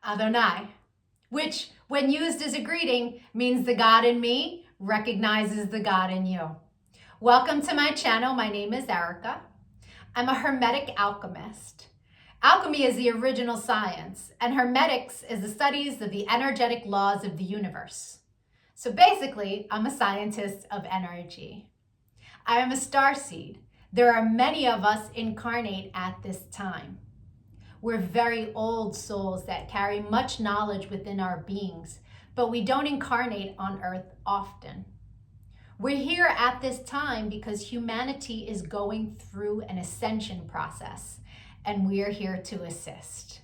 Adonai, which when used as a greeting means the God in me recognizes the God in you. Welcome to my channel. My name is Erica. I'm a Hermetic alchemist. Alchemy is the original science, and Hermetics is the studies of the energetic laws of the universe. So basically, I'm a scientist of energy. I am a starseed. There are many of us incarnate at this time. We're very old souls that carry much knowledge within our beings, but we don't incarnate on Earth often. We're here at this time because humanity is going through an ascension process, and we are here to assist.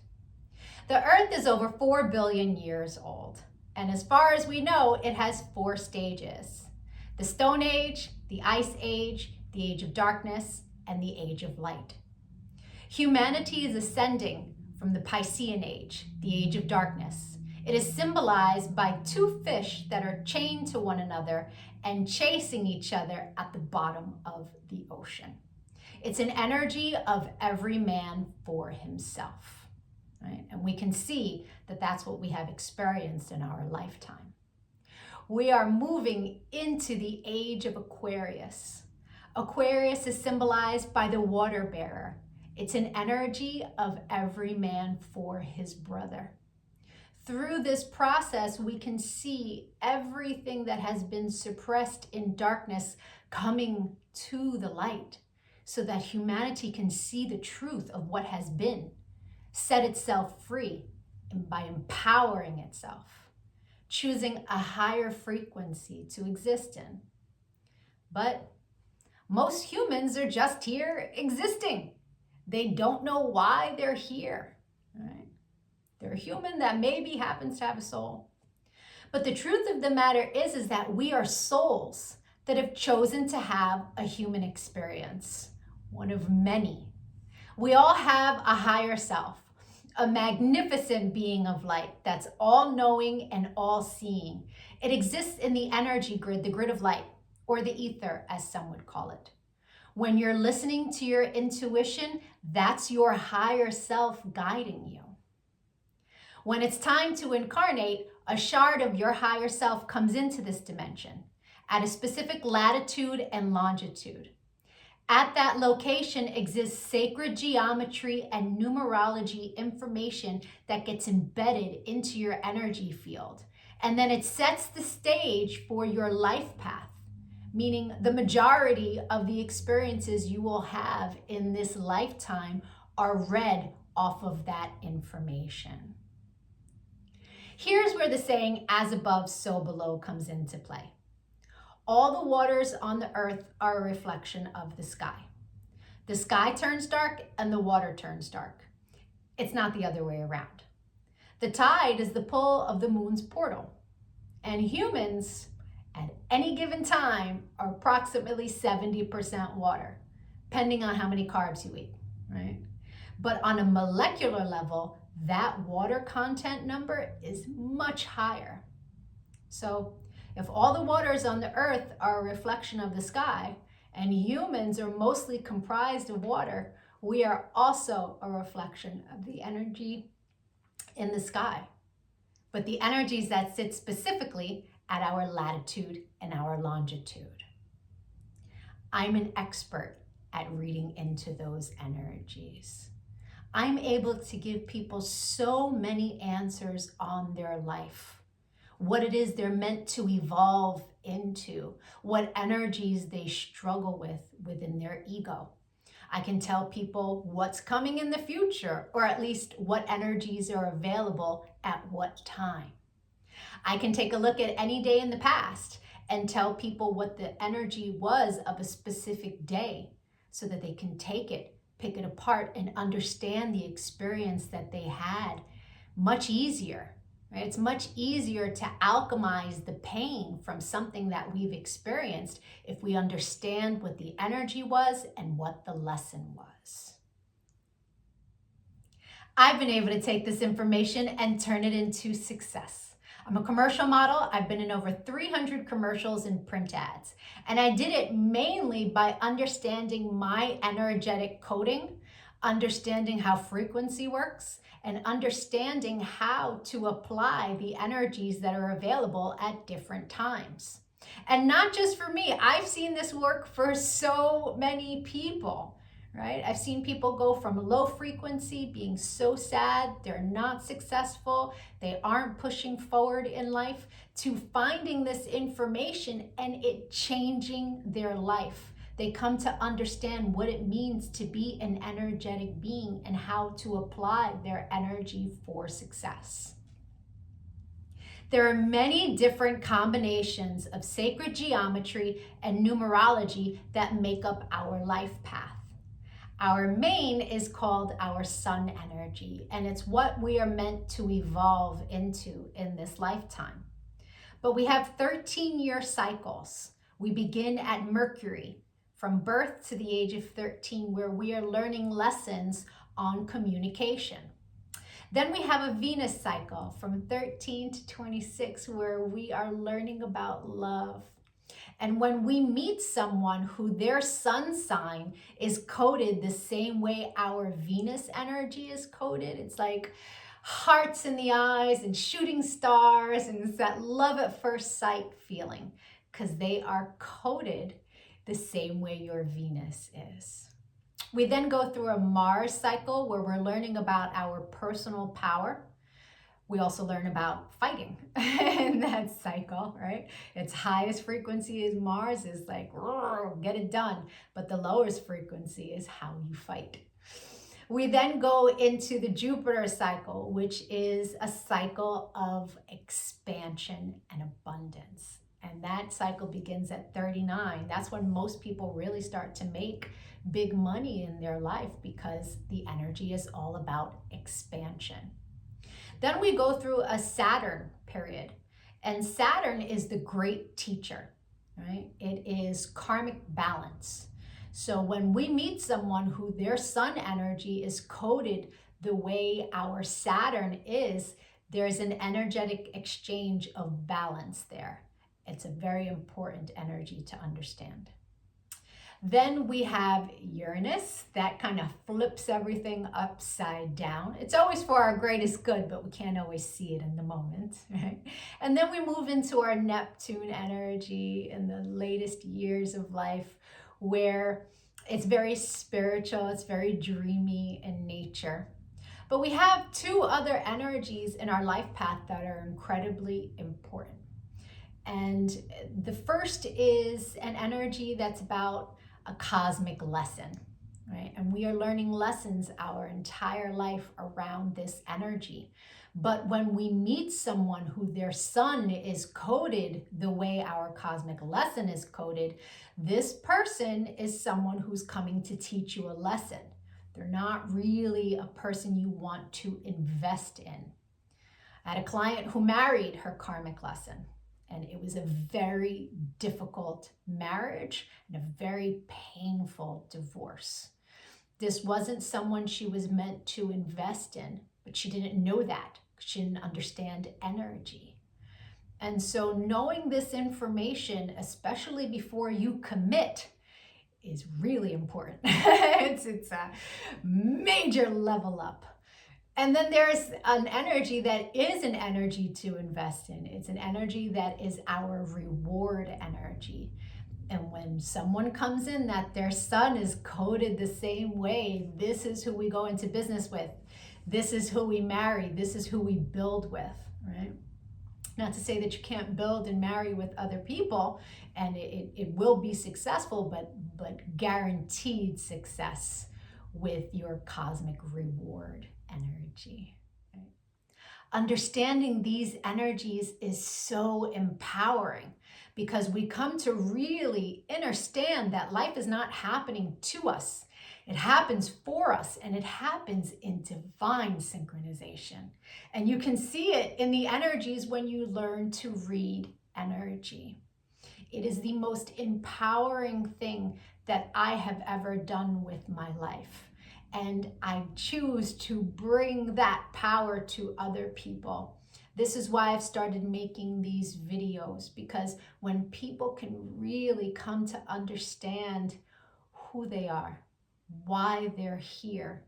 The Earth is over 4 billion years old, and as far as we know, it has 4 stages: the Stone Age, the Ice Age, the Age of Darkness, and the Age of Light. Humanity is ascending from the Piscean Age, the Age of Darkness. It is symbolized by 2 fish that are chained to one another and chasing each other at the bottom of the ocean. It's an energy of every man for himself, right? And we can see that that's what we have experienced in our lifetime. We are moving into the age of Aquarius. Aquarius is symbolized by the water bearer. It's an energy of every man for his brother. Through this process, we can see everything that has been suppressed in darkness coming to the light so that humanity can see the truth of what has been, set itself free by empowering itself, choosing a higher frequency to exist in. But most humans are just here existing. They don't know why they're here, right? They're a human that maybe happens to have a soul. But the truth of the matter is that we are souls that have chosen to have a human experience, one of many. We all have a higher self, a magnificent being of light that's all-knowing and all-seeing. It exists in the energy grid, the grid of light, or the ether, as some would call it. When you're listening to your intuition, that's your higher self guiding you. When it's time to incarnate, a shard of your higher self comes into this dimension at a specific latitude and longitude. At that location exists sacred geometry and numerology information that gets embedded into your energy field. And then it sets the stage for your life path, meaning the majority of the experiences you will have in this lifetime are read off of that information. Here's where the saying, as above, so below, comes into play. All the waters on the earth are a reflection of the sky. The sky turns dark and the water turns dark. It's not the other way around. The tide is the pull of the moon's portal, and humans at any given time are approximately 70% water, depending on how many carbs you eat, right? But on a molecular level, that water content number is much higher. So if all the waters on the earth are a reflection of the sky, and humans are mostly comprised of water, we are also a reflection of the energy in the sky. But the energies that sit specifically at our latitude and our longitude. I'm an expert at reading into those energies. I'm able to give people so many answers on their life, what it is they're meant to evolve into, what energies they struggle with within their ego. I can tell people what's coming in the future, or at least what energies are available at what time. I can take a look at any day in the past and tell people what the energy was of a specific day so that they can take it, pick it apart, and understand the experience that they had much easier, right? It's much easier to alchemize the pain from something that we've experienced if we understand what the energy was and what the lesson was. I've been able to take this information and turn it into success. I'm a commercial model. I've been in over 300 commercials and print ads. And I did it mainly by understanding my energetic coding understanding how frequency works, and understanding how to apply the energies that are available at different times. And not just for me, I've seen this work for so many people, right? I've seen people go from low frequency, being so sad, they're not successful, they aren't pushing forward in life, to finding this information and it changing their life. They come to understand what it means to be an energetic being and how to apply their energy for success. There are many different combinations of sacred geometry and numerology that make up our life path. Our main is called our sun energy, and it's what we are meant to evolve into in this lifetime. But we have 13-year cycles. We begin at Mercury, from birth to the age of 13, where we are learning lessons on communication. Then we have a Venus cycle from 13 to 26, where we are learning about love. And when we meet someone who their sun sign is coded the same way our Venus energy is coded, it's like hearts in the eyes and shooting stars, and it's that love at first sight feeling, because they are coded the same way your Venus is. We then go through a Mars cycle where we're learning about our personal power. We also learn about fighting in that cycle, right? Its highest frequency is Mars, is like, get it done. But the lowest frequency is how you fight. We then go into the Jupiter cycle, which is a cycle of expansion and abundance. And that cycle begins at 39. That's when most people really start to make big money in their life, because the energy is all about expansion. Then we go through a Saturn period, and Saturn is the great teacher, right? It is karmic balance. So when we meet someone who their sun energy is coded the way our Saturn is, there's an energetic exchange of balance there. It's a very important energy to understand. Then we have Uranus, that kind of flips everything upside down. It's always for our greatest good, but we can't always see it in the moment, right? And then we move into our Neptune energy in the latest years of life, where it's very spiritual, it's very dreamy in nature. But we have two other energies in our life path that are incredibly important. And the first is an energy that's about a cosmic lesson, right? And we are learning lessons our entire life around this energy. But when we meet someone who their sun is coded the way our cosmic lesson is coded, this person is someone who's coming to teach you a lesson. They're not really a person you want to invest in. I had a client who married her karmic lesson, and it was a very difficult marriage and a very painful divorce. This wasn't someone she was meant to invest in, but she didn't know that. She didn't understand energy. And so knowing this information, especially before you commit, is really important. It's a major level up. And then there's an energy that is an energy to invest in. It's an energy that is our reward energy. And when someone comes in that their sun is coded the same way, this is who we go into business with. This is who we marry. This is who we build with, right? Not to say that you can't build and marry with other people, and it will be successful, but guaranteed success with your cosmic reward energy. Right? Understanding these energies is so empowering, because we come to really understand that life is not happening to us. It happens for us, and it happens in divine synchronization. And you can see it in the energies when you learn to read energy. It is the most empowering thing that I have ever done with my life. And I choose to bring that power to other people. This is why I've started making these videos, because when people can really come to understand who they are, why they're here,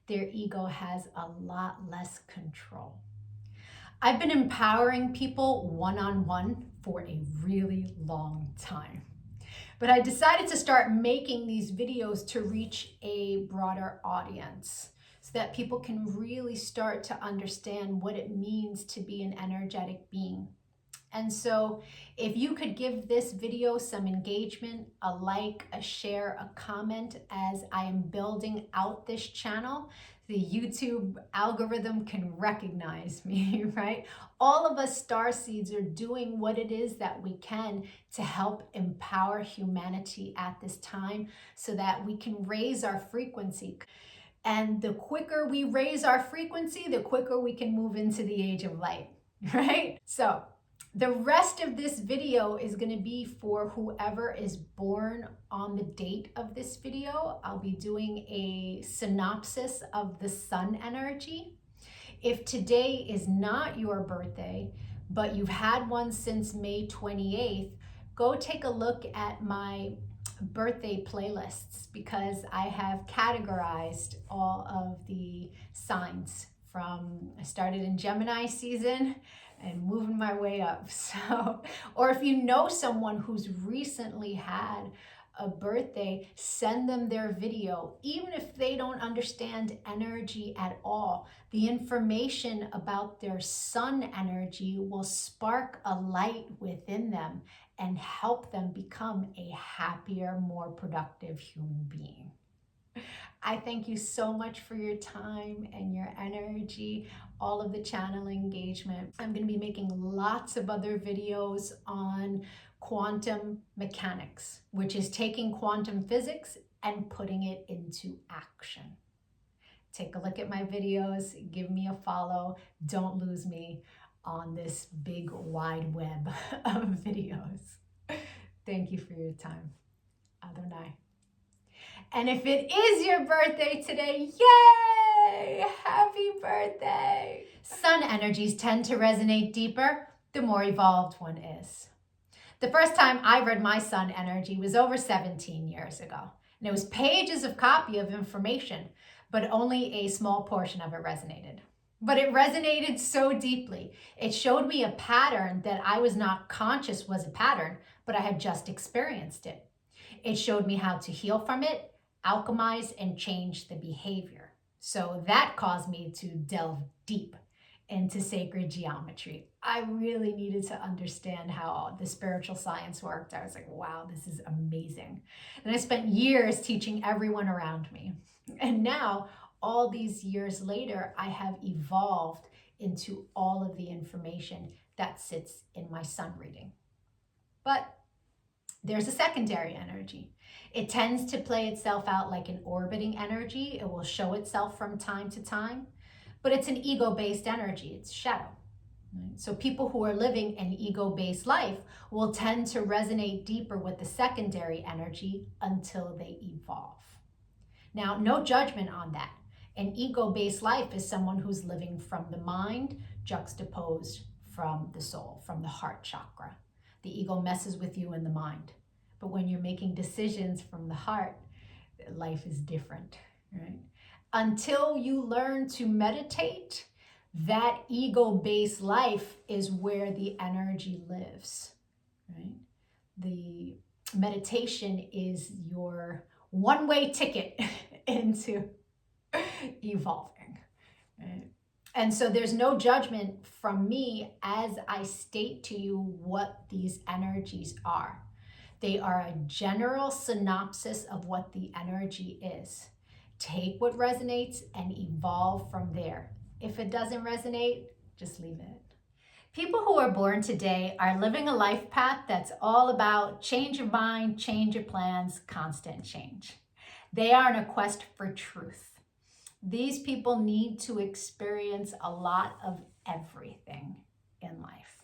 their ego has a lot less control. I've been empowering people one-on-one for a really long time. But I decided to start making these videos to reach a broader audience so that people can really start to understand what it means to be an energetic being. And so if you could give this video some engagement, a like, a share, a comment as I am building out this channel, the YouTube algorithm can recognize me, right? All of us starseeds are doing what it is that we can to help empower humanity at this time so that we can raise our frequency. And the quicker we raise our frequency, the quicker we can move into the age of light, right? So the rest of this video is going to be for whoever is born on the date of this video. I'll be doing a synopsis of the sun energy. If today is not your birthday, but you've had one since May 28th, go take a look at my birthday playlists because I have categorized all of the signs from, I started in Gemini season and moving my way up. So, or if you know someone who's recently had a birthday, send them their video. Even if they don't understand energy at all, the information about their sun energy will spark a light within them and help them become a happier, more productive human being. I thank you so much for your time and your energy, all of the channel engagement. I'm going to be making lots of other videos on quantum mechanics, which is taking quantum physics and putting it into action. Take a look at my videos, give me a follow. Don't lose me on this big wide web of videos. Thank you for your time. Adonai. And if it is your birthday today, yay! Happy birthday! Sun energies tend to resonate deeper the more evolved one is. The first time I read my sun energy was over 17 years ago. And it was pages of copy of information, but only a small portion of it resonated. But it resonated so deeply. It showed me a pattern that I was not conscious was a pattern, but I had just experienced it. It showed me how to heal from it, alchemize, and change the behavior. So that caused me to delve deep into sacred geometry. I really needed to understand how the spiritual science worked. I was like, wow, this is amazing. And I spent years teaching everyone around me. And now, all these years later, I have evolved into all of the information that sits in my sun reading. But there's a secondary energy. It tends to play itself out like an orbiting energy. It will show itself from time to time, but it's an ego-based energy. It's shadow. Right? So people who are living an ego-based life will tend to resonate deeper with the secondary energy until they evolve. Now, no judgment on that. An ego-based life is someone who's living from the mind juxtaposed from the soul, from the heart chakra. The ego messes with you in the mind. But when you're making decisions from the heart, life is different, right? Until you learn to meditate, that ego-based life is where the energy lives, right? The meditation is your one-way ticket into evolving, right? And so there's no judgment from me as I state to you what these energies are. They are a general synopsis of what the energy is. Take what resonates and evolve from there. If it doesn't resonate, just leave it. People who are born today are living a life path that's all about change your mind, change your plans, constant change. They are on a quest for truth. These people need to experience a lot of everything in life.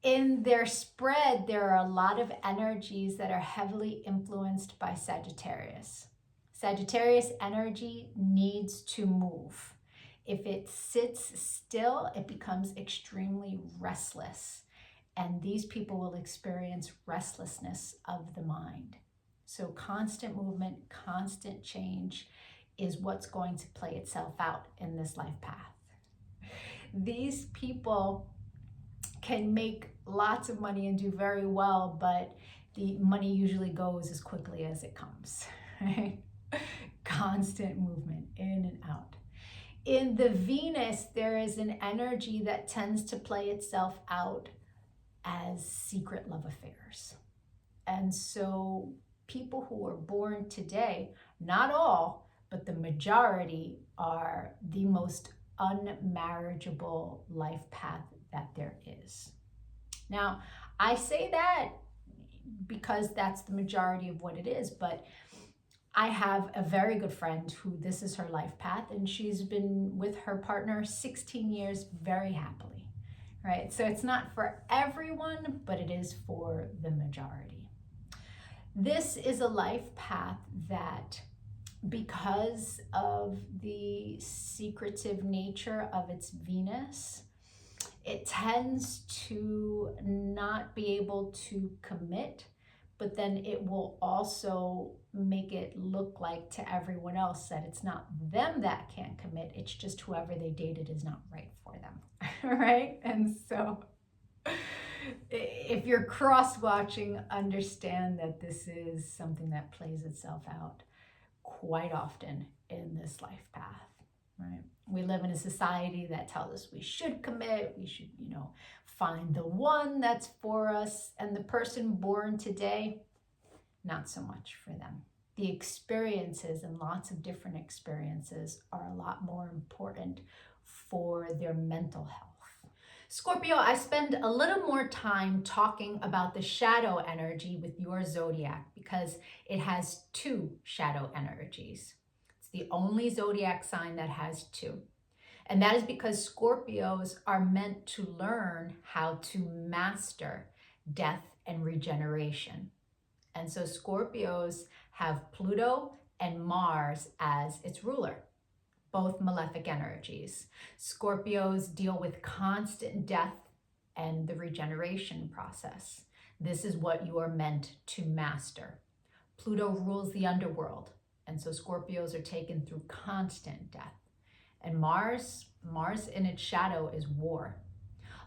In their spread, there are a lot of energies that are heavily influenced by Sagittarius. Sagittarius energy needs to move. If it sits still, it becomes extremely restless. And these people will experience restlessness of the mind. So constant movement, constant change is what's going to play itself out in this life path. These people can make lots of money and do very well, but the money usually goes as quickly as it comes, right? Constant movement in and out. In the Venus, there is an energy that tends to play itself out as secret love affairs. And so people who are born today, not all, but the majority, are the most unmarriageable life path that there is. Now, I say that because that's the majority of what it is, but I have a very good friend who this is her life path, and she's been with her partner 16 years very happily, right? So it's not for everyone, but it is for the majority. This is a life path that, because of the secretive nature of its Venus, it tends to not be able to commit, but then it will also make it look like to everyone else that it's not them that can't commit, it's just whoever they dated is not right for them, right? And so if you're cross-watching, understand that this is something that plays itself out quite often in this life path, right? We live in a society that tells us we should commit, we should, find the one that's for us, and the person born today, not so much for them. The experiences, and lots of different experiences, are a lot more important for their mental health. Scorpio, I spend a little more time talking about the shadow energy with your zodiac because it has two shadow energies. It's the only zodiac sign that has two. And that is because Scorpios are meant to learn how to master death and regeneration. And so Scorpios have Pluto and Mars as its ruler, both malefic energies. Scorpios deal with constant death and the regeneration process. This is what you are meant to master. Pluto rules the underworld, and so Scorpios are taken through constant death. And Mars in its shadow is war.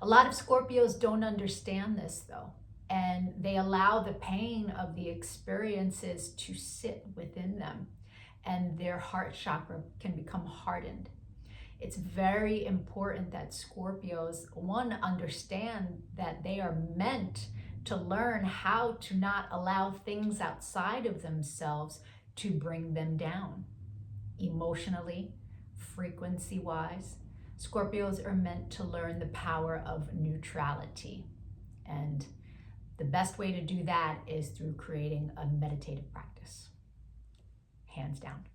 A lot of Scorpios don't understand this though, and they allow the pain of the experiences to sit within them, and their heart chakra can become hardened. It's very important that Scorpios, one, understand that they are meant to learn how to not allow things outside of themselves to bring them down. Emotionally, frequency-wise, Scorpios are meant to learn the power of neutrality. And the best way to do that is through creating a meditative practice. Hands down.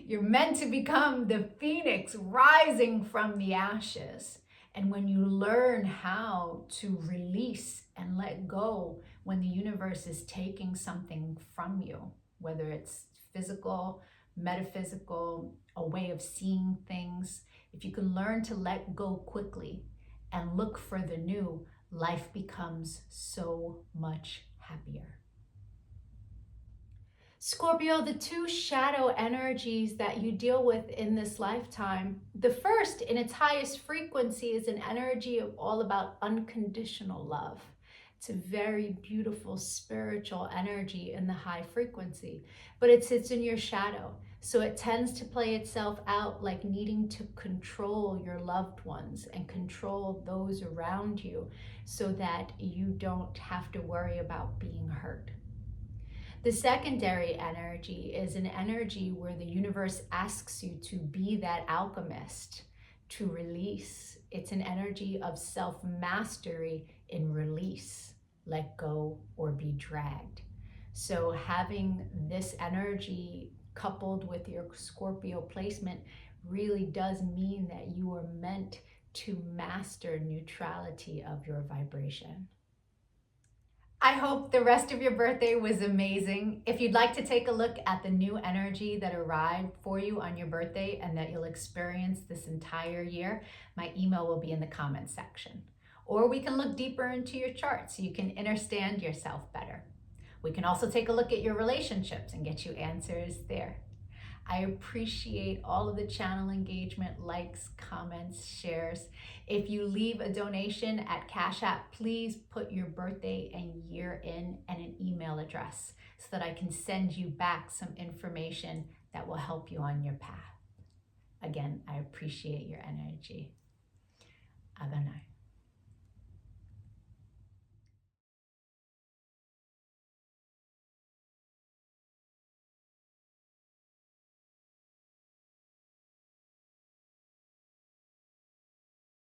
You're meant to become the phoenix rising from the ashes. And when you learn how to release and let go when the universe is taking something from you, whether it's physical, metaphysical, a way of seeing things, if you can learn to let go quickly and look for the new, life becomes so much happier. Scorpio, the two shadow energies that you deal with in this lifetime, the first in its highest frequency is an energy of all about unconditional love. It's a very beautiful spiritual energy in the high frequency, but it sits in your shadow. So it tends to play itself out like needing to control your loved ones and control those around you so that you don't have to worry about being hurt. The secondary energy is an energy where the universe asks you to be that alchemist, to release. It's an energy of self-mastery in release, let go, or be dragged. So having this energy coupled with your Scorpio placement really does mean that you are meant to master neutrality of your vibration. I hope the rest of your birthday was amazing. If you'd like to take a look at the new energy that arrived for you on your birthday and that you'll experience this entire year, my email will be in the comments section. Or we can look deeper into your chart so you can understand yourself better. We can also take a look at your relationships and get you answers there. I appreciate all of the channel engagement, likes, comments, shares. If you leave a donation at Cash App, please put your birthday and year in and an email address so that I can send you back some information that will help you on your path. Again, I appreciate your energy. Adonai.